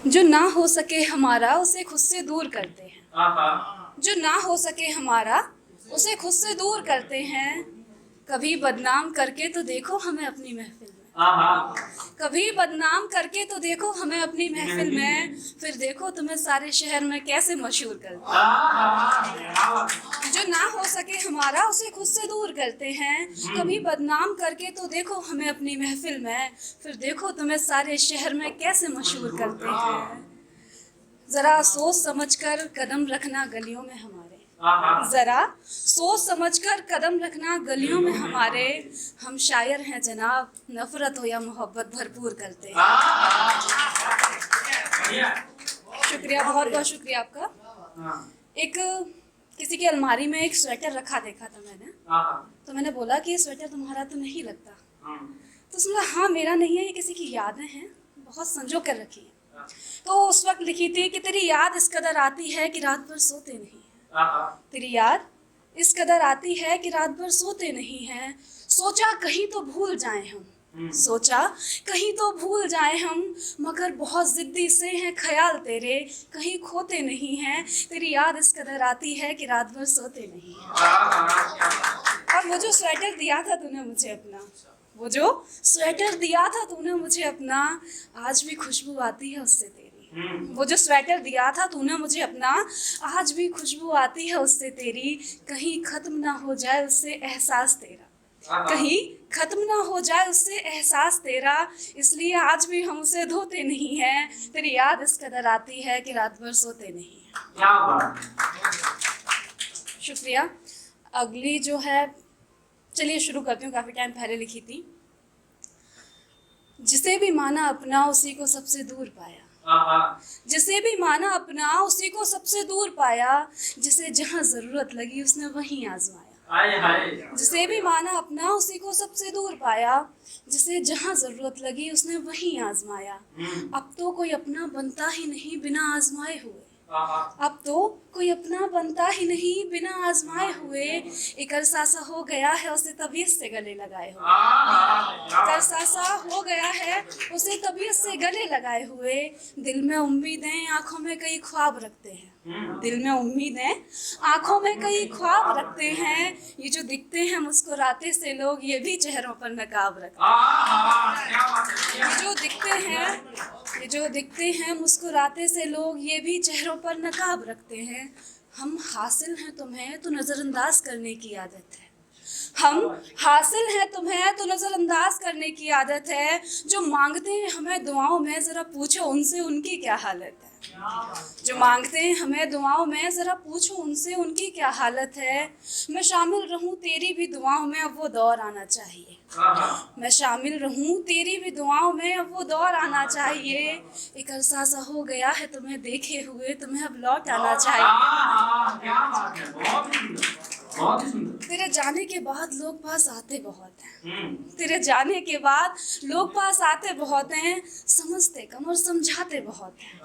जो ना हो सके हमारा उसे खुद से दूर करते हैं। जो ना हो सके हमारा उसे खुद से दूर करते हैं। कभी बदनाम करके तो देखो हमें अपनी महफिल में। कभी बदनाम करके तो देखो हमें अपनी महफिल में, फिर देखो तुम्हें सारे शहर में कैसे मशहूर करते हैं। जो ना हो सके हमारा उसे खुद से दूर करते हैं। कभी बदनाम करके तो देखो हमें अपनी महफिल में, फिर देखो तुम्हें सारे शहर में कैसे मशहूर करते हैं। जरा सोच समझकर कदम रखना गलियों में हमारे। जरा सोच समझकर कदम रखना गलियों में हमारे। हम शायर हैं जनाब, नफरत हो या मोहब्बत भरपूर करते हैं। शुक्रिया, बहुत बहुत शुक्रिया आपका। एक किसी की अलमारी में एक स्वेटर रखा देखा था मैंने, तो मैंने बोला कि ये स्वेटर तुम्हारा तो नहीं लगता। तो उसने बोला हाँ मेरा नहीं है, ये किसी की यादें हैं, बहुत संजो कर रखी है। तो उस वक्त लिखी थी कि तेरी याद इस कदर आती है कि रात भर सोते नहीं हैं। तेरी याद इस कदर आती है कि रात भर सोते नहीं हैं। सोचा कहीं तो भूल जाएं हम, सोचा कहीं तो भूल जाएं हम, मगर बहुत जिद्दी से हैं ख्याल तेरे, कहीं खोते नहीं हैं। तेरी याद इस कदर आती है कि रात भर सोते नहीं हैं। और वो जो स्वेटर दिया था तूने मुझे अपना, वो जो स्वेटर दिया था तूने मुझे अपना, आज भी खुशबू आती है उससे तेरी। वो जो स्वेटर दिया था तूने मुझे अपना, आज भी खुशबू आती है उससे तेरी। कहीं खत्म ना हो जाए उससे एहसास तेरा, कहीं खत्म ना हो जाए उससे एहसास तेरा, इसलिए आज भी हम उसे धोते नहीं हैं। तेरी याद इस कदर आती है कि रात भर सोते नहीं हैं। शुक्रिया। अगली जो है, चलिए शुरू करती हूँ, काफ़ी टाइम पहले लिखी थी। जिसे भी माना अपना उसी को सबसे दूर पाया। जिसे भी माना अपना उसी को सबसे दूर पाया। जिसे जहाँ जरूरत लगी उसने वहीं आजमाया। जिसे भी माना अपना उसी को सबसे दूर पाया। जिसे जहाँ जरूरत लगी उसने वहीं आजमाया। अब तो कोई अपना बनता ही नहीं बिना आजमाए हुए। अब तो कोई अपना बनता ही नहीं बिना आजमाए हुए। एक अरसा सा हो गया है उसे तबीयत से गले लगाए हुए। एक अरसा सा हो गया है उसे तबीयत से गले लगाए हुए। दिल में उम्मीदें आंखों में कई ख्वाब रखते हैं। दिल में उम्मीदें आंखों में कई ख्वाब रखते हैं। ये जो दिखते हैं मुस्कुराते से लोग, ये भी चेहरों पर नकाब रखते हैं। ये जो दिखते हैं मुस्कुराते से लोग, ये भी चेहरों पर नकाब रखते हैं। हम हासिल हैं तुम्हें तो नज़रअंदाज करने की आदत है। हम हासिल हैं तुम्हें तो नज़रअंदाज करने की आदत है। जो मांगते हैं हमें दुआओं में, ज़रा पूछो उनसे उनकी क्या हालत है। जो मांगते हैं हमें दुआओं में, ज़रा पूछो उनसे उनकी क्या हालत है। मैं शामिल रहूं तेरी भी दुआओं में, अब वो दौर आना चाहिए। मैं शामिल रहूं तेरी भी दुआओं में, अब वो दौर आना चाहिए। एक अरसा सा हो गया है तुम्हें देखे हुए, तुम्हें अब लौट आना चाहिए। तेरे जाने के बाद लोग पास आते बहुत हैं। तेरे जाने के बाद लोग पास आते बहुत हैं। समझते कम और समझाते बहुत हैं।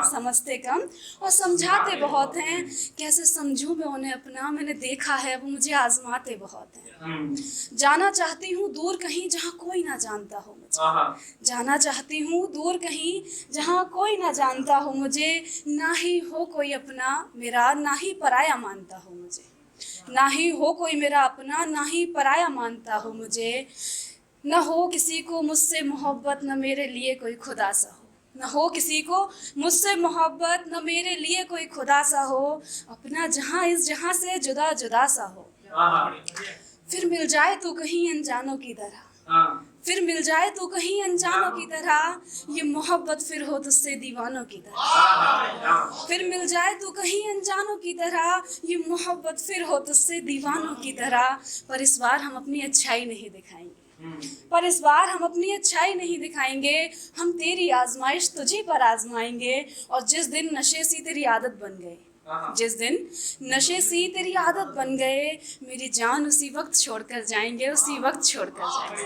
समझते कम और समझाते बहुत हैं। कैसे समझूं मैं उन्हें अपना, मैंने देखा है वो मुझे आजमाते बहुत हैं। जाना चाहती हूँ दूर कहीं जहाँ कोई ना जानता हो मुझे। जाना चाहती हूँ दूर कहीं जहाँ कोई ना जानता हो मुझे। ना ही हो कोई अपना मेरा, ना ही पराया मानता हो मुझे। ना ही हो कोई मेरा अपना, ना ही पराया मानता हो मुझे। न हो किसी को मुझसे मोहब्बत, न मेरे लिए कोई खुदा सा हो। न हो किसी को मुझसे मोहब्बत, न मेरे लिए कोई खुदा सा हो। अपना जहाँ इस जहाँ से जुदा जुदा सा हो। फिर मिल जाए तो कहीं अनजानों की तरह, फिर मिल जाए तो कहीं अनजानों की तरह। ये मोहब्बत फिर हो तुझसे दीवानों की तरह। फिर मिल जाए तो कहीं अनजानों की तरह। ये मोहब्बत फिर हो तुझसे दीवानों की तरह। पर इस बार हम अपनी अच्छाई नहीं दिखाएंगे। पर इस बार हम अपनी अच्छाई नहीं दिखाएंगे। हम तेरी आजमाइश तुझी पर आजमाएंगे। और जिस दिन नशे सी तेरी आदत बन गई, जिस दिन नशे सी तेरी आदत बन गए, मेरी जान उसी वक्त छोड़कर जाएंगे, उसी वक्त छोड़कर जाएंगे।